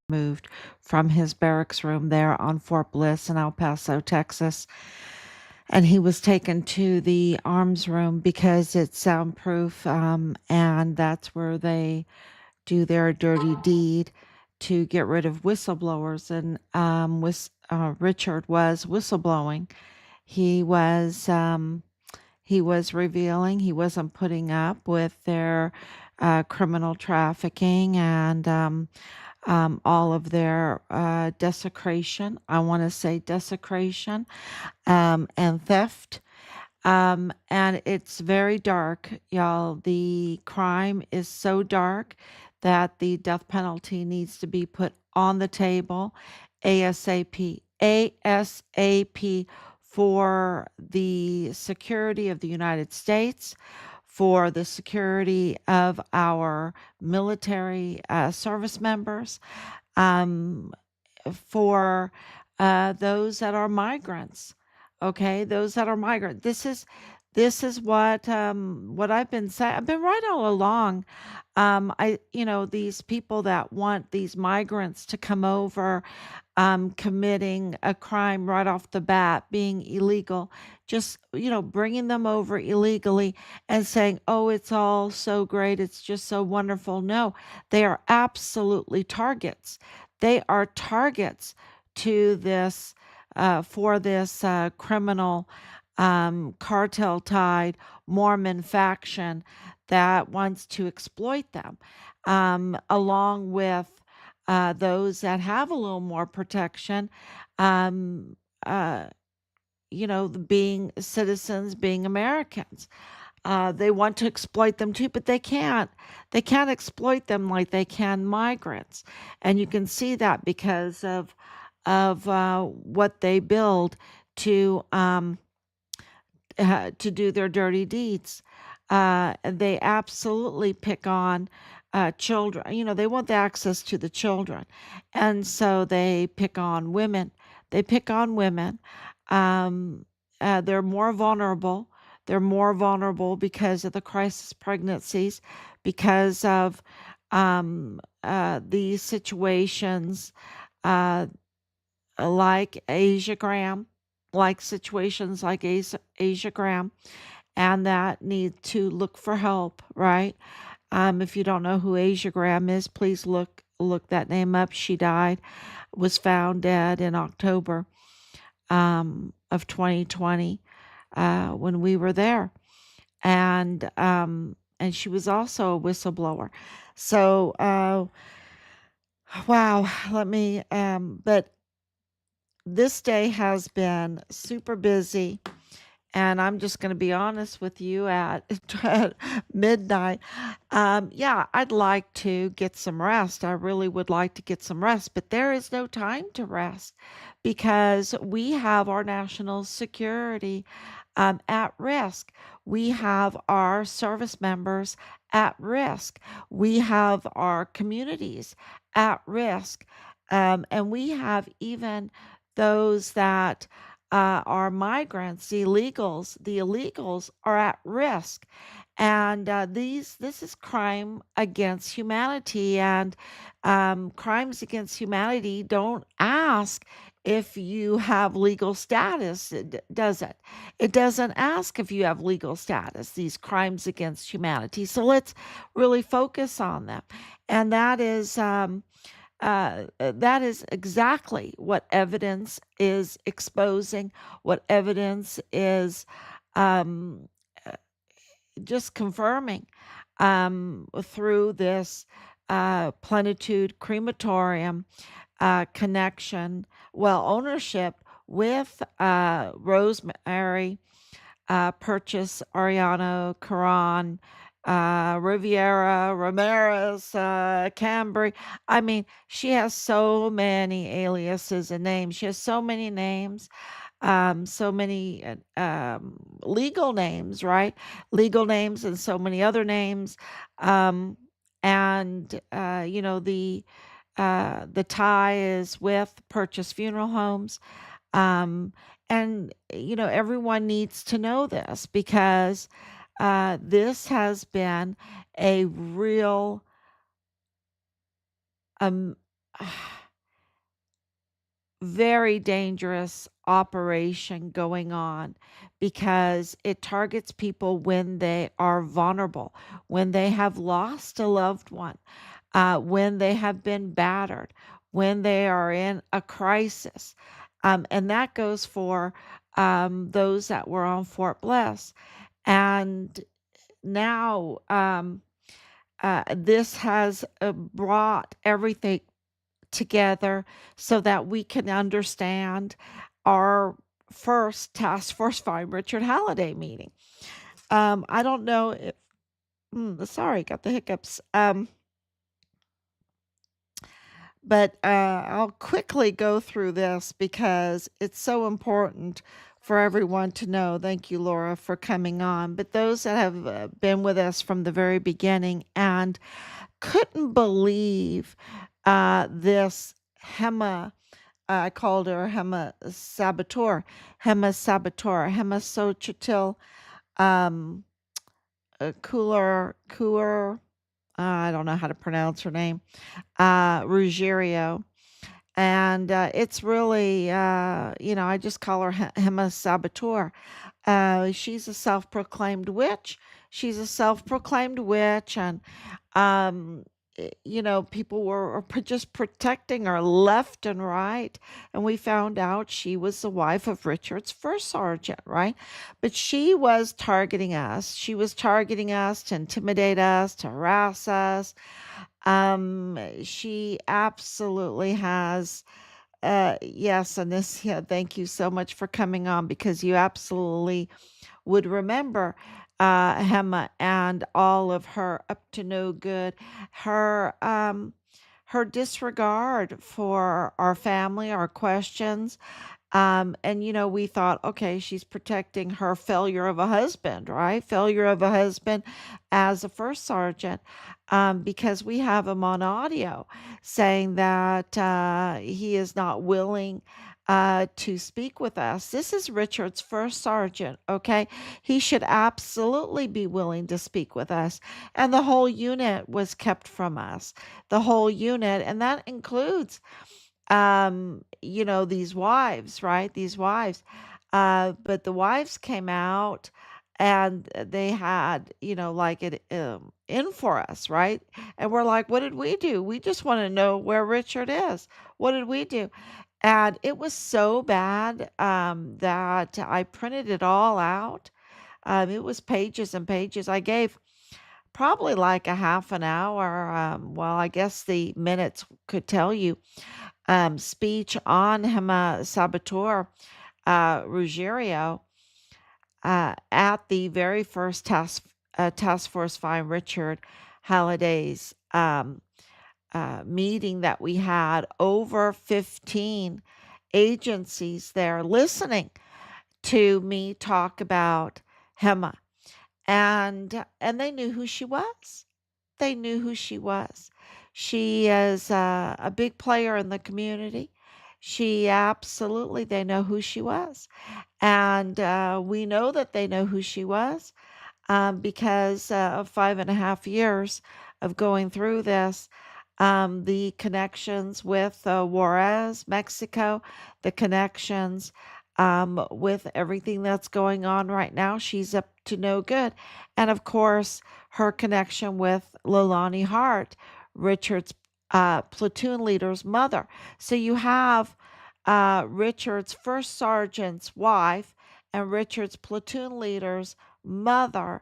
moved from his barracks room there on Fort Bliss in El Paso, Texas. And he was taken to the arms room because it's soundproof, and that's where they do their dirty deed to get rid of whistleblowers. And Richard was whistleblowing. He was revealing. He wasn't putting up with their criminal trafficking and all of their desecration. I want to say desecration and theft. And it's very dark, y'all. The crime is so dark that the death penalty needs to be put on the table ASAP. ASAP for the security of the United States, for the security of our military service members, um, for those that are migrants. Okay, those that are migrant. This is what I've been saying. I've been right all along. These people that want these migrants to come over, committing a crime right off the bat, being illegal, just bringing them over illegally and saying, "Oh, it's all so great. It's just so wonderful." No, they are absolutely targets. They are targets to this for this criminal cartel tied Mormon faction that wants to exploit them, along with those that have a little more protection, um, uh, being citizens, being Americans. They want to exploit them too, but they can't. They can't exploit them like they can migrants, and you can see that because of what they build to do their dirty deeds. They absolutely pick on children. They want the access to the children, and so they pick on women. They pick on women. Um, they're more vulnerable. They're more vulnerable because of the crisis pregnancies, because of these situations uh, like Asia Graham, like situations like Asia Graham, and that need to look for help, right? If you don't know who Asia Graham is, please look that name up. She died, was found dead in October of 2020 when we were there, and she was also a whistleblower. So wow, but this day has been super busy. And I'm just going to be honest with you at, at midnight. Yeah, I'd like to get some rest. I really would like to get some rest, but there is no time to rest because we have our national security at risk. We have our service members at risk. We have our communities at risk. And we have even those that are migrants, the illegals are at risk. And this is crime against humanity. And crimes against humanity don't ask if you have legal status, does it? It doesn't ask if you have legal status, these crimes against humanity. So let's really focus on them. And that is exactly what evidence is exposing, what evidence is um, uh, just confirming through this plenitude crematorium connection, ownership with Rosemary Perches Arellano Cuarón Riviera, Ramirez, Cambry. I mean, she has so many aliases and names. She has so many names, so many legal names, right? Legal names and so many other names. Um, and the tie is with Purchase Funeral Homes. Um, and everyone needs to know this because this has been a real um, very dangerous operation going on because it targets people when they are vulnerable, when they have lost a loved one, when they have been battered, when they are in a crisis. And that goes for those that were on Fort Bliss. And now this has brought everything together so that we can understand our first task force find Richard Halliday meeting. I don't know if, sorry, got the hiccups. But I'll quickly go through this because it's so important for everyone to know. Thank you, Laura, for coming on. But those that have been with us from the very beginning and couldn't believe this Hema, I called her Hema Saboteur, Hema Saboteur, Hema Sochitil, um, Cooler, I don't know how to pronounce her name, Ruggiero. And it's really, I just call her Hema Saboteur. She's a self-proclaimed witch. She's a self-proclaimed witch, and um, people were just protecting her left and right. And we found out she was the wife of Richard's first sergeant, right? But she was targeting us. She was targeting us to intimidate us, to harass us. She absolutely has yes, Anicia, thank you so much for coming on because you absolutely would remember Hema and all of her up to no good, her her disregard for our family, our questions, and we thought, okay, she's protecting her failure of a husband, right? Failure of a husband as a first sergeant, because we have him on audio saying that he is not willing to speak with us. This is Richard's first sergeant, okay? He should absolutely be willing to speak with us. And the whole unit was kept from us. The whole unit, and that includes these wives, right? These wives. But the wives came out and they had, like it in for us, right? And we're like, what did we do? We just want to know where Richard is. What did we do? And it was so bad that I printed it all out. It was pages and pages. I gave probably like a half an hour. Well, I guess the minutes could tell you speech on Hema Saboteur Ruggiero at the very first task force find Richard Halliday's meeting that we had. Over 15 agencies there listening to me talk about Hema, and they knew who she was. They knew who she was. She is a big player in the community. She absolutely, they know who she was. And we know that they know who she was because of 5.5 years of going through this. The connections with Juarez, Mexico, the connections with everything that's going on right now. She's up to no good. And of course, her connection with Lilani Hart, Richard's platoon leader's mother. So you have Richard's first sergeant's wife and Richard's platoon leader's mother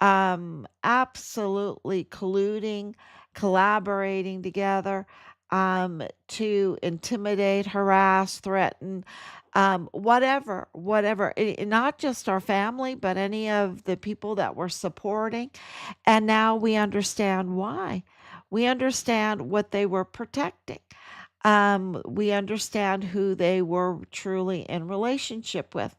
absolutely colluding, collaborating together to intimidate, harass, threaten, whatever. Not just our family, but any of the people that we're supporting. And now we understand why. We understand what they were protecting. We understand who they were truly in relationship with.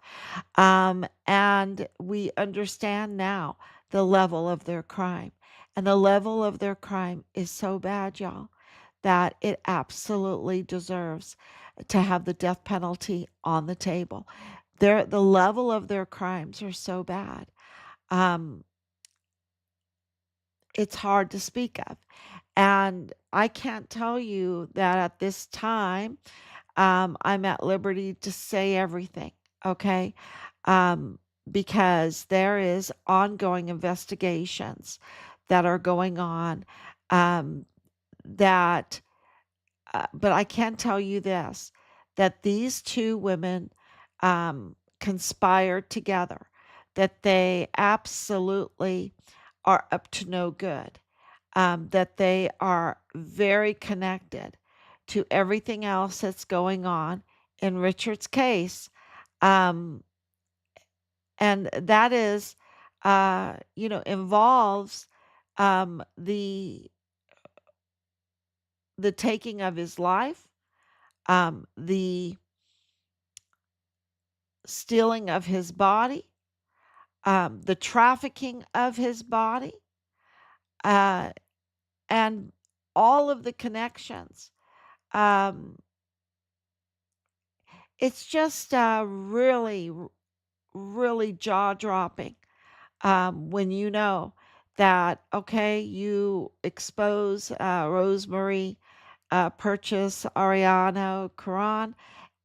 And we understand now the level of their crime. And the level of their crime is so bad, y'all, that it absolutely deserves to have the death penalty on the table. The level of their crimes are so bad. Um, it's hard to speak of. And I can't tell you that at this time, I'm at liberty to say everything, okay? Um, because there is ongoing investigations that are going on, um, that but I can tell you this, that these two women conspired together, that they absolutely are up to no good, that they are very connected to everything else that's going on in Richard's case. Um, and that is, involves the taking of his life, the stealing of his body, the trafficking of his body, uh, and all of the connections. Um, it's just really, really jaw dropping when you know that, okay, you expose Rosemary Perches Arellano Cuarón,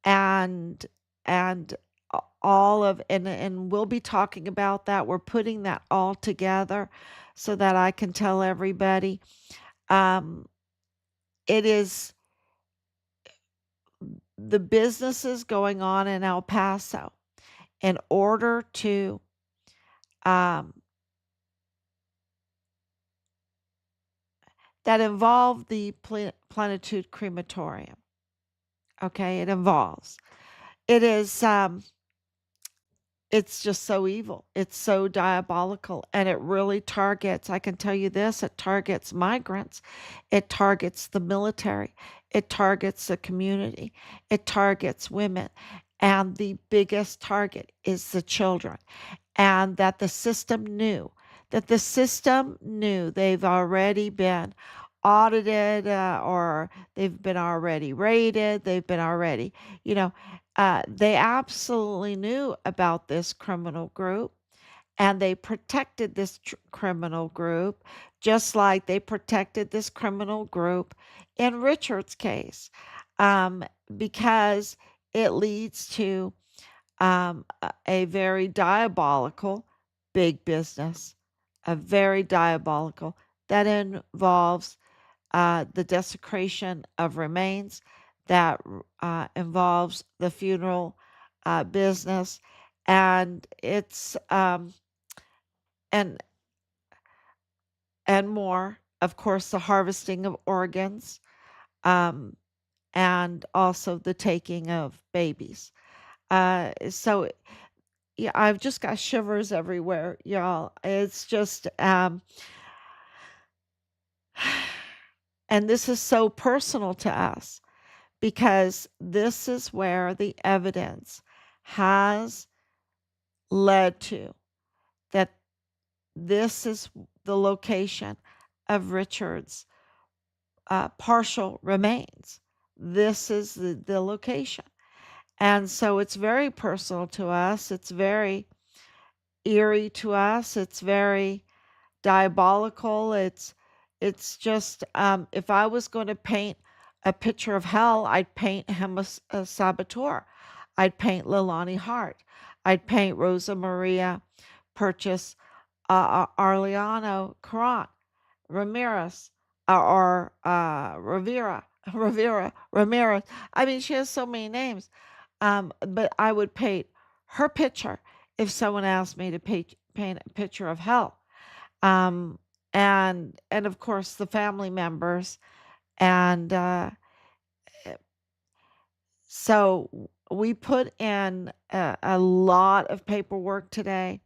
and and all of and we'll be talking about that. We're putting that all together so that I can tell everybody. Um, it is the businesses going on in El Paso in order to um, that involve the Plenitude Crematorium. Okay, it involves. It is it's just so evil. It's so diabolical. And it really targets, I can tell you this, it targets migrants. It targets the military. It targets the community. It targets women. And the biggest target is the children. And that the system knew they've already been audited, or they've been already raided, they've been already, you know, they absolutely knew about this criminal group, and they protected this criminal group just like they protected this criminal group in Richard's case, um, because it leads to a very diabolical big business, a very diabolical that involves the desecration of remains, that involves the funeral business, and it's and and more. Of course, the harvesting of organs, um, and also the taking of babies. So yeah, I've just got shivers everywhere, y'all. It's just and this is so personal to us, because this is where the evidence has led to, that this is the location of Richard's partial remains. This is the location. And so it's very personal to us. It's very eerie to us. It's very diabolical. It's just if I was going to paint a picture of hell, I'd paint him a saboteur. I'd paint Lilani Hart. I'd paint Rosa María Perches Arellano Cuarón Ramirez, or Rivera. Rivera Ramirez. I mean, she has so many names. But I would paint her picture if someone asked me to paint a picture of hell. Um, and of course the family members, and so we put in a lot of paperwork today,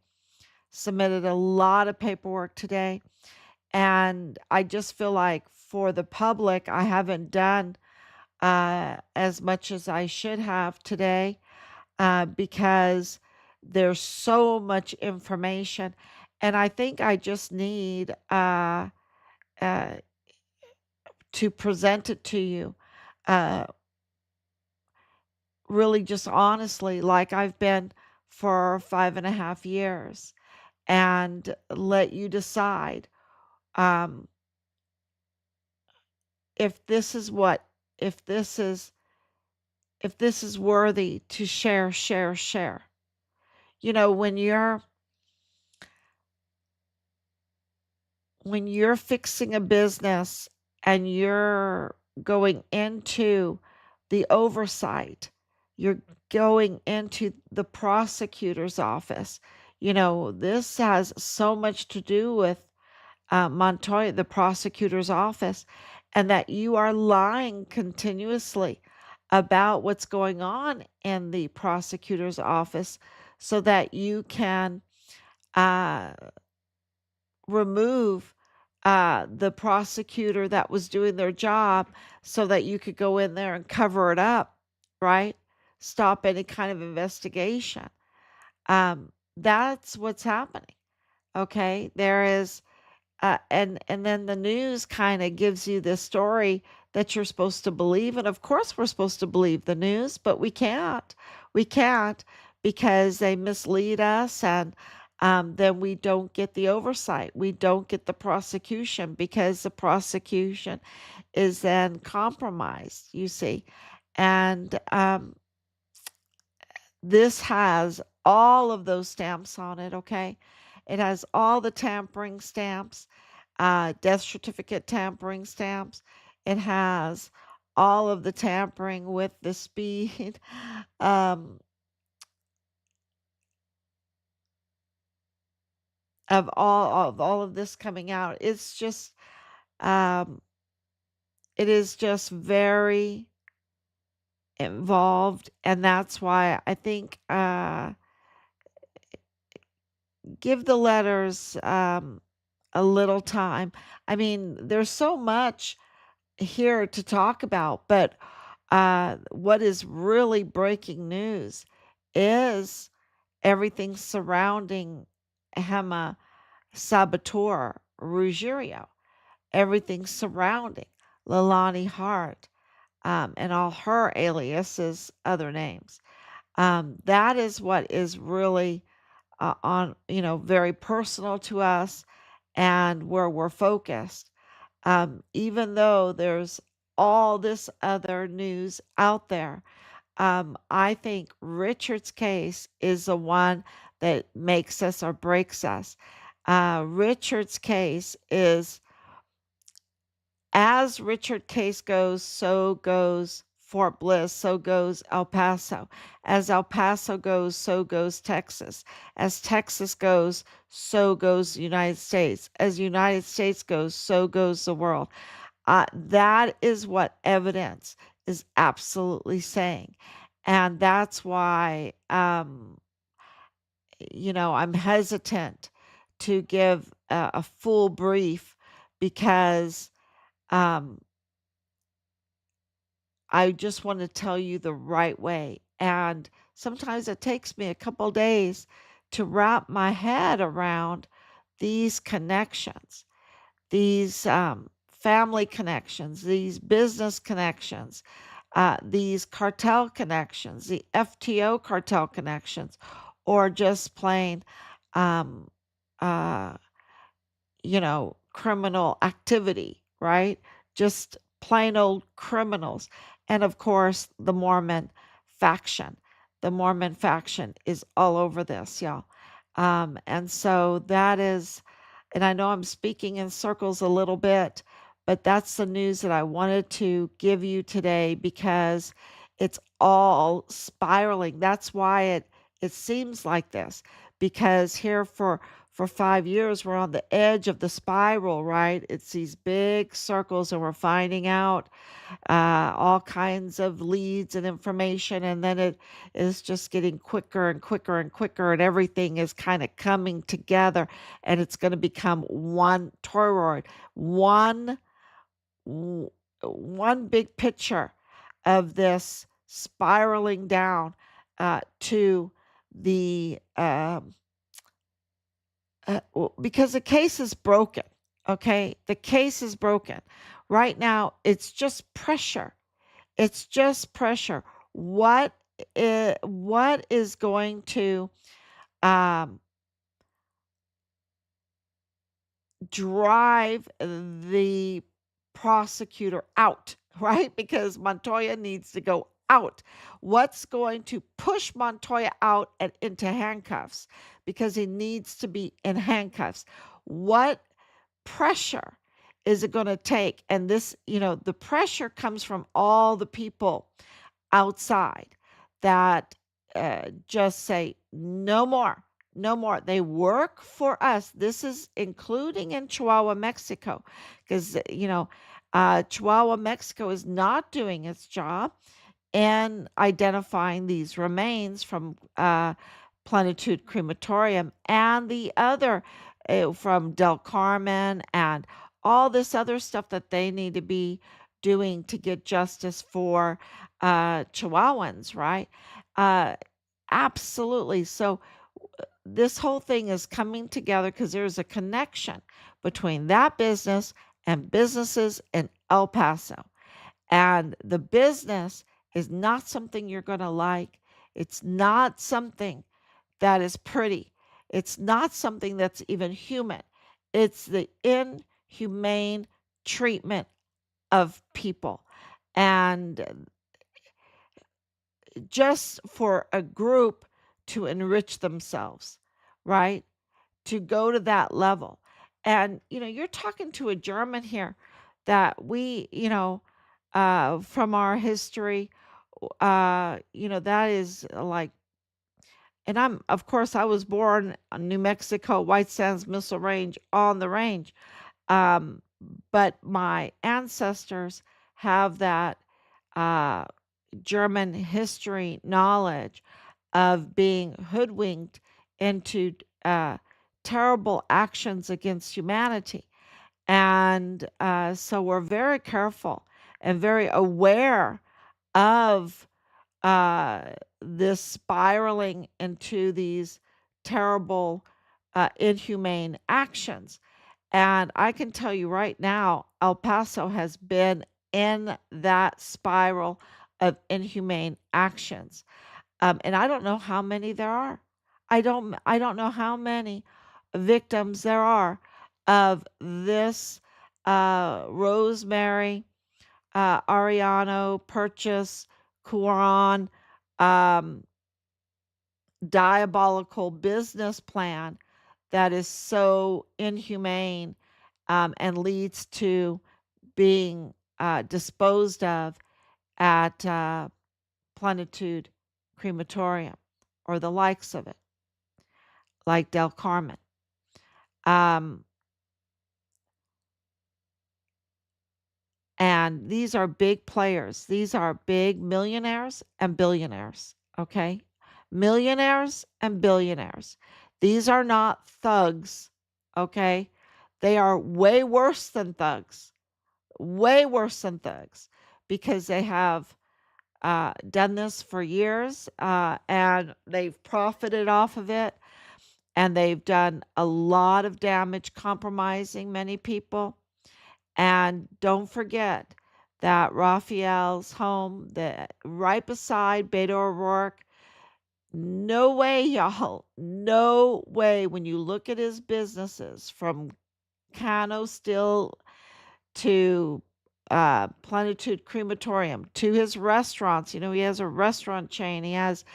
submitted a lot of paperwork today, and I just feel like for the public I haven't done as much as I should have today, because there's so much information, and I think I just need uh, to present it to you, uh, really just honestly, like I've been for 5.5 years, and let you decide, um, if this is what if this is if this is worthy to share. You know, when you're fixing a business and you're going into the oversight, you're going into the prosecutor's office. You know, this has so much to do with Montoya, the prosecutor's office, and that you are lying continuously about what's going on in the prosecutor's office so that you can uh, remove the prosecutor that was doing their job so that you could go in there and cover it up, right? Stop any kind of investigation. That's what's happening. Okay. There is and then the news kind of gives you this story that you're supposed to believe, and of course we're supposed to believe the news, but we can't because they mislead us, and then we don't get the oversight, we don't get the prosecution because the prosecution is then compromised, you see. And this has all of those stamps on it, okay? It has all the tampering stamps, death certificate tampering stamps. It has all of the tampering with the speed, um, of all of this coming out. Um, it is just very involved, and that's why I think give the letters a little time. I mean, there's so much here to talk about, but what is really breaking news is everything surrounding Hema Saboteur Ruggiero, everything surrounding Lalani Hart, and all her aliases, other names. That is what is really very personal to us and where we're focused. Even though there's all this other news out there, I think Richard's case is the one that makes us or breaks us. Richard's case is, as Richard case goes, so goes Fort Bliss, so goes El Paso. As El Paso goes, so goes Texas. As Texas goes, so goes the United States. As the United States goes, so goes the world. That is what evidence is absolutely saying. And that's why, I'm hesitant to give a full brief because um, I just want to tell you the right way. And sometimes it takes me a couple days to wrap my head around these connections, these family connections, these business connections, these cartel connections, the FTO cartel connections, or just plain, um, uh, criminal activity, right? Just plain old criminals. And of course, the Mormon faction. The Mormon faction is all over this, y'all. And so that is, and I know I'm speaking in circles a little bit, but that's the news that I wanted to give you today because it's all spiraling. That's why it seems like this, because here for 5 years we're on the edge of the spiral, right? It's these big circles, and we're finding out all kinds of leads and information, and then it is just getting quicker and quicker and quicker, and everything is kind of coming together, and it's going to become one toroid, one one big picture of this spiraling down to the because the case is broken. Okay, the case is broken right now. It's just pressure. It's just pressure. What is going to um, drive the prosecutor out, right? Because Montoya needs to go out. What's going to push Montoya out and into handcuffs? Because he needs to be in handcuffs. What pressure is it going to take? And this, the pressure comes from all the people outside that just say, no more, no more. They work for us. This is including in Chihuahua, Mexico, because, Chihuahua, Mexico is not doing its job in identifying these remains from Plenitude Crematorium and the other from Del Carmen and all this other stuff that they need to be doing to get justice for Chihuahuans, right? Uh, absolutely. So this whole thing is coming together because there's a connection between that business and businesses in El Paso. And the business is not something you're going to like. It's not something that is pretty. It's not something that's even human. It's the inhumane treatment of people. And just for a group to enrich themselves, right? To go to that level. And, you're talking to a German here that we, from our history, that is like, and of course, I was born in New Mexico, White Sands Missile Range on the range. Um, but my ancestors have that uh, German history knowledge of being hoodwinked into terrible actions against humanity. And so we're very careful and very aware of uh, this spiraling into these terrible, inhumane actions. And I can tell you right now, El Paso has been in that spiral of inhumane actions. And I don't know how many there are. I don't know how many victims there are of this Rosemary Arellano Perches Cuarón um, diabolical business plan that is so inhumane and leads to being disposed of at Plenitude Crematorium or the likes of it, like Del Carmen. Um, and these are big players. These are big millionaires and billionaires. Okay. Millionaires and billionaires. These are not thugs. Okay. They are way worse than thugs, way worse than thugs because they have done this for years and they've profited off of it and they've done a lot of damage, compromising many people. And don't forget that Raphael's home, right beside Beto O'Rourke. No way, y'all. No way. When you look at his businesses from Cano Still to Plenitude Crematorium to his restaurants, he has a restaurant chain, he has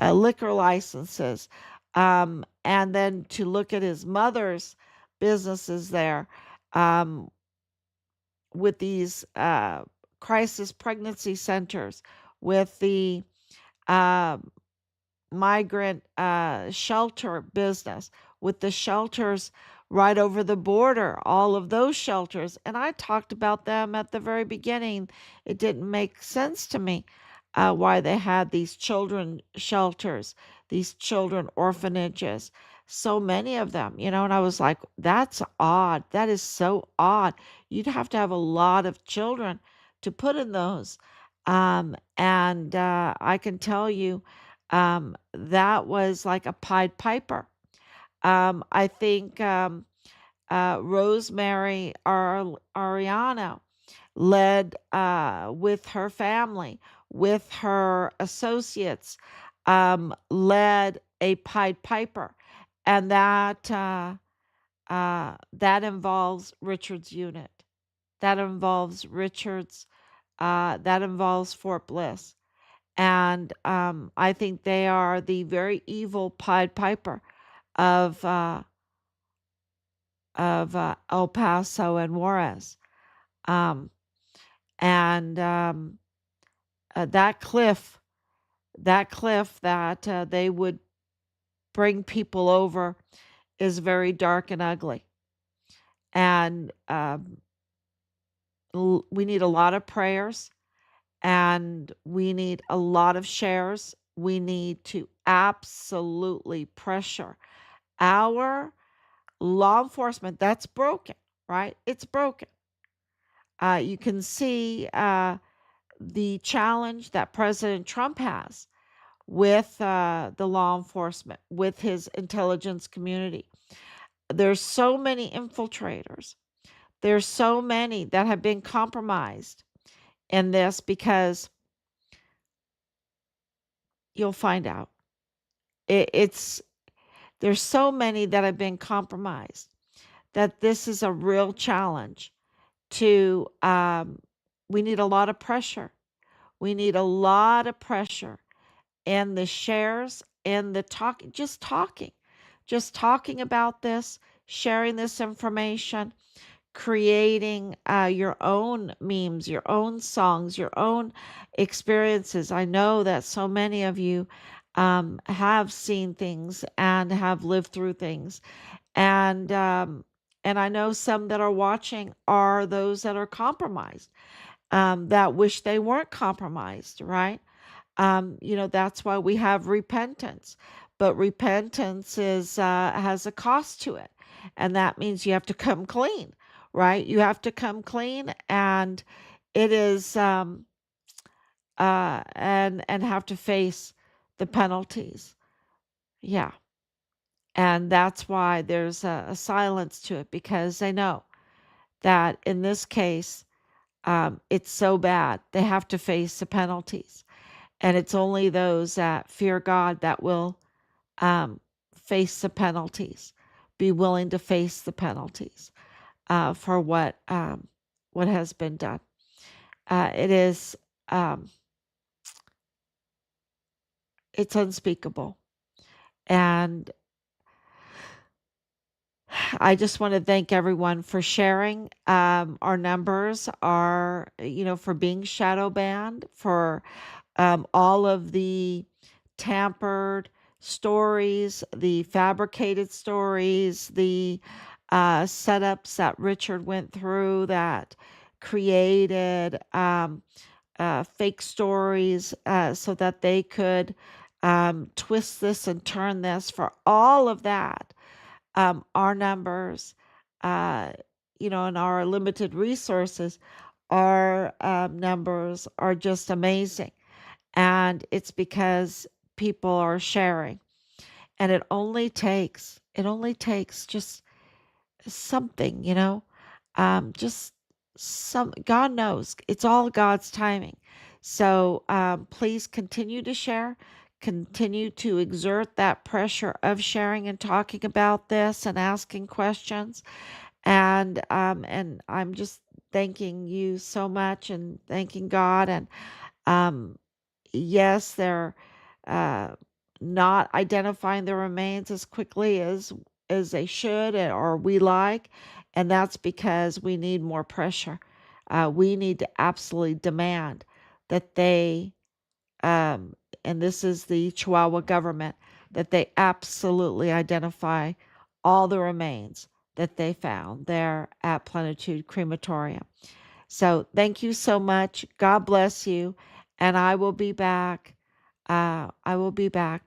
liquor licenses. And then to look at his mother's businesses there. With these crisis pregnancy centers, with the uh, migrant shelter business, with the shelters right over the border, all of those shelters. And I talked about them at the very beginning. It didn't make sense to me why they had these children shelters, these children orphanages, so many of them, and I was like, that's odd. That is so odd. You'd have to have a lot of children to put in those. And I can tell you, that was like a Pied Piper. I think Rosemary Arellano led with her family, with her associates, led a Pied Piper, and that involves Richard's unit. that involves that involves Fort Bliss. And I think they are the very evil Pied Piper of El Paso and Juarez. Um, and that cliff that they would bring people over is very dark and ugly. And we need a lot of prayers, and we need a lot of shares. We need to absolutely pressure our law enforcement. That's broken, right? It's broken. You can see the challenge that President Trump has with the law enforcement, with his intelligence community. There's so many infiltrators. There's so many that have been compromised in this, because you'll find out. It's there's so many that have been compromised that this is a real challenge to we need a lot of pressure. We need a lot of pressure, and the shares and the just talking about this, sharing this information, creating your own memes, your own songs, your own experiences. I know that so many of you have seen things and have lived through things, and I know some that are watching are those that are compromised, that wish they weren't compromised, right? That's why we have repentance. But repentance has a cost to it, and that means you have to come clean, right? You have to come clean, and it is and have to face the penalties. Yeah, and that's why there's a silence to it, because they know that in this case, it's so bad they have to face the penalties. And it's only those that fear God that will face the penalties, be willing to face the penalties for what has been done. It is it's unspeakable, and I just want to thank everyone for sharing. Our numbers are, for being shadow banned, for all of the tampered stories, the fabricated stories, the setups that Richard went through that created fake stories so that they could twist this and turn this. For all of that, our numbers, uh, and our limited resources, our numbers are just amazing. And it's because people are sharing. And it only takes just something, just God knows, it's all God's timing. So please continue to share, continue to exert that pressure of sharing and talking about this and asking questions. And I'm just thanking you so much and thanking God. And um, yes, they're uh, not identifying the remains as quickly as they should, or we like, and that's because we need more pressure. We need to absolutely demand that they, um, and this is the Chihuahua government, that they absolutely identify all the remains that they found there at Plenitude Crematorium. So thank you so much. God bless you. And I will be back. I will be back